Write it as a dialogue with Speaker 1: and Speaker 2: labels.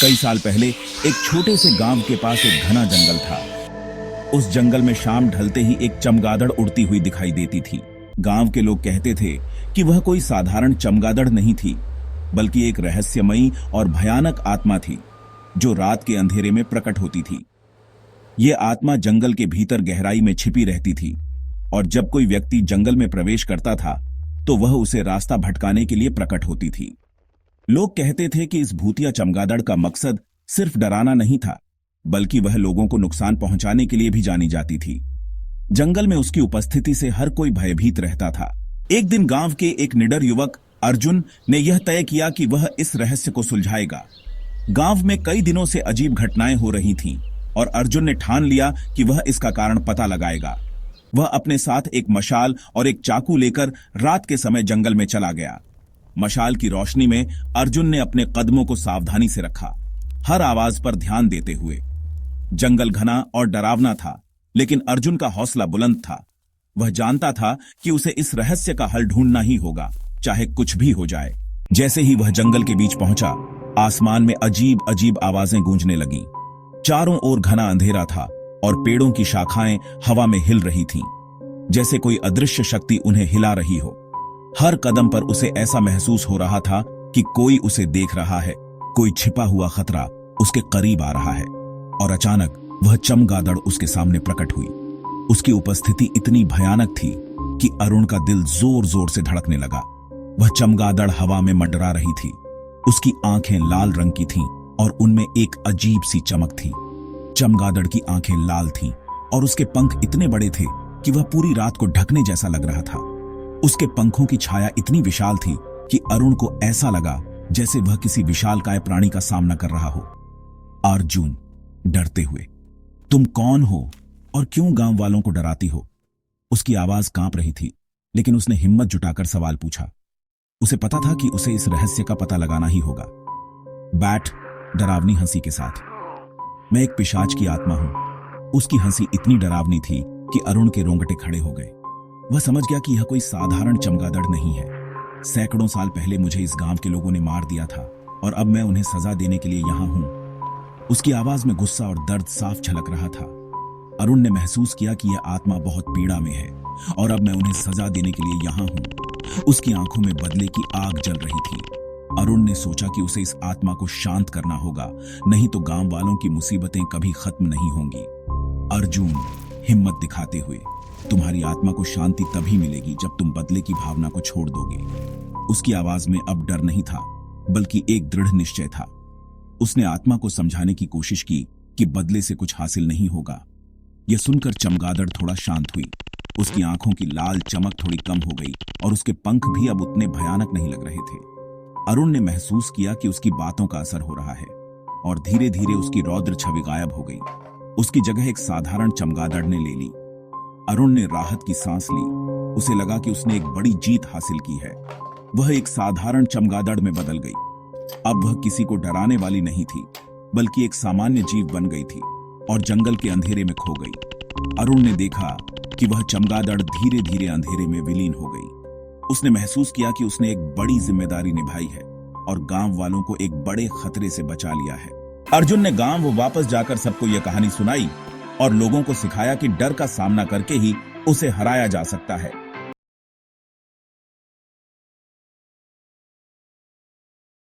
Speaker 1: कई साल पहले एक छोटे से गांव के पास एक घना जंगल था। उस जंगल में शाम ढलते ही एक चमगादड़ उड़ती हुई दिखाई देती थी। गांव के लोग कहते थे कि वह कोई साधारण चमगादड़ नहीं थी, बल्कि एक रहस्यमयी और भयानक आत्मा थी जो रात के अंधेरे में प्रकट होती थी। ये आत्मा जंगल के भीतर गहराई में छिपी रहती थी और जब कोई व्यक्ति जंगल में प्रवेश करता था तो वह उसे रास्ता भटकाने के लिए प्रकट होती थी। लोग कहते थे कि इस भूतिया चमगादड़ का मकसद सिर्फ डराना नहीं था, बल्कि वह लोगों को नुकसान पहुंचाने के लिए भी जानी जाती थी। जंगल में उसकी उपस्थिति से हर कोई भयभीत रहता था। एक दिन गांव के एक निडर युवक अर्जुन ने यह तय किया कि वह इस रहस्य को सुलझाएगा। गांव में कई दिनों से अजीब घटनाएं हो रही थीं और अर्जुन ने ठान लिया कि वह इसका कारण पता लगाएगा। वह अपने साथ एक मशाल और एक चाकू लेकर रात के समय जंगल में चला गया। मशाल की रोशनी में अर्जुन ने अपने कदमों को सावधानी से रखा, हर आवाज पर ध्यान देते हुए। जंगल घना और डरावना था, लेकिन अर्जुन का हौसला बुलंद था। वह जानता था कि उसे इस रहस्य का हल ढूंढना ही होगा, चाहे कुछ भी हो जाए। जैसे ही वह जंगल के बीच पहुंचा, आसमान में अजीब अजीब आवाजें गूंजने लगीं। चारों ओर घना अंधेरा था और पेड़ों की शाखाएं हवा में हिल रही थीं, जैसे कोई अदृश्य शक्ति उन्हें हिला रही हो। हर कदम पर उसे ऐसा महसूस हो रहा था कि कोई उसे देख रहा है, कोई छिपा हुआ खतरा उसके करीब आ रहा है। और अचानक वह चमगादड़ उसके सामने प्रकट हुई। उसकी उपस्थिति इतनी भयानक थी कि अरुण का दिल जोर जोर से धड़कने लगा। वह चमगादड़ हवा में मंडरा रही थी। उसकी आंखें लाल रंग की थीं और उनमें एक अजीब सी चमक थी। चमगादड़ की आंखें लाल थीं और उसके पंख इतने बड़े थे कि वह पूरी रात को ढकने जैसा लग रहा था। उसके पंखों की छाया इतनी विशाल थी कि अरुण को ऐसा लगा जैसे वह किसी विशालकाय प्राणी का सामना कर रहा हो। अर्जुन, डरते हुए, तुम कौन हो और क्यों गांव वालों को डराती हो? उसकी आवाज कांप रही थी, लेकिन उसने हिम्मत जुटाकर सवाल पूछा। उसे पता था कि उसे इस रहस्य का पता लगाना ही होगा। बैट डरावनी हंसी के साथ, मैं एक पिशाच की आत्मा हूं। उसकी हंसी इतनी डरावनी थी कि अरुण के रोंगटे खड़े हो गए। वह समझ गया कि यह कोई साधारण चमगादड़ नहीं है। सैकड़ों साल पहले मुझे इस गांव के लोगों ने मार दिया था और अब मैं उन्हें सजा देने के लिए यहां हूं। उसकी आवाज में गुस्सा और दर्द साफ झलक रहा था। अरुण ने महसूस किया कि यह आत्मा बहुत पीड़ा में है और अब मैं उन्हें सजा देने के लिए यहां हूं। उसकी आंखों में बदले की आग जल रही थी। अरुण ने सोचा कि उसे इस आत्मा को शांत करना होगा, नहीं तो गांव वालों की मुसीबतें कभी खत्म नहीं होंगी। अर्जुन, हिम्मत दिखाते हुए, तुम्हारी आत्मा को शांति तभी मिलेगी जब तुम बदले की भावना को छोड़ दोगे। उसकी आवाज में अब डर नहीं था, बल्कि एक दृढ़ निश्चय था। उसने आत्मा को समझाने की कोशिश की कि बदले से कुछ हासिल नहीं होगा। यह सुनकर चमगादड़ थोड़ा शांत हुई। उसकी आंखों की लाल चमक थोड़ी कम हो गई और उसके पंख भी अब उतने भयानक नहीं लग रहे थे। अरुण ने महसूस किया कि उसकी बातों का असर हो रहा है और धीरे धीरे उसकी रौद्र छवि गायब हो गई। उसकी जगह एक साधारण चमगादड़ ने ले ली। अरुण ने राहत की सांस ली। उसे लगा कि उसने एक बड़ी जीत हासिल की है। वह एक साधारण चमगादड़ में बदल गई। अब वह किसी को डराने वाली नहीं थी, बल्कि एक सामान्य जीव बन गई थी और जंगल के अंधेरे में खो गई। अरुण ने देखा कि वह चमगादड़ धीरे धीरे अंधेरे में विलीन हो गई। उसने महसूस किया कि उसने एक बड़ी जिम्मेदारी निभाई है और गांव वालों को एक बड़े खतरे से बचा लिया है। अर्जुन ने गांव वापस जाकर सबको यह कहानी सुनाई और लोगों को सिखाया कि डर का सामना करके ही उसे हराया जा सकता है।